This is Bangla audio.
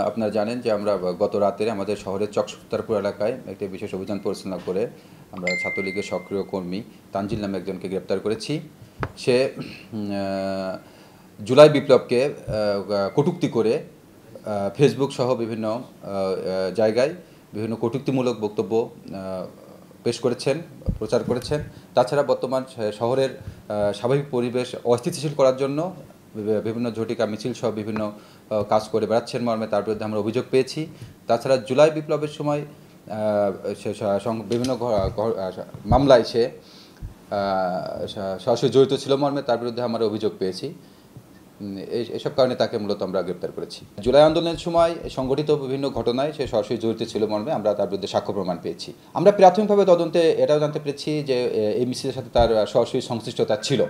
আপনারা জানেন যে আমরা গত রাতে আমাদের শহরের চকসুলতারপুর এলাকায় একটি বিশেষ অভিযান পরিচালনা করে আমরা ছাত্রলীগের সক্রিয় কর্মী তানজিল নামে একজনকে গ্রেপ্তার করেছি। সে জুলাই বিপ্লবকে কটূক্তি করে ফেসবুক সহ বিভিন্ন জায়গায় বিভিন্ন কটূক্তিমূলক বক্তব্য পেশ করেছেন, প্রচার করেছেন। তাছাড়া বর্তমান শহরের স্বাভাবিক পরিবেশ অস্থিতিশীল করার জন্য বিভিন্ন ঝটিকা মিছিল সহ বিভিন্ন কাজ করে বেড়াচ্ছেন মর্মে তার বিরুদ্ধে আমরা অভিযোগ পেয়েছি। তাছাড়া জুলাই বিপ্লবের সময় বিভিন্ন মামলায় সে সরাসরি জড়িত ছিল মর্মে তার বিরুদ্ধে আমরা অভিযোগ পেয়েছি। এসব কারণে তাকে মূলত আমরা গ্রেপ্তার করেছি। জুলাই আন্দোলনের সময় সংগঠিত বিভিন্ন ঘটনায় সে সরাসরি জড়িত ছিল মর্মে আমরা তার বিরুদ্ধে সাক্ষ্য প্রমাণ পেয়েছি। আমরা প্রাথমিকভাবে তদন্তে এটাও জানতে পেরেছি যে এই মিছিলের সাথে তার সরাসরি সংশ্লিষ্টতা ছিল।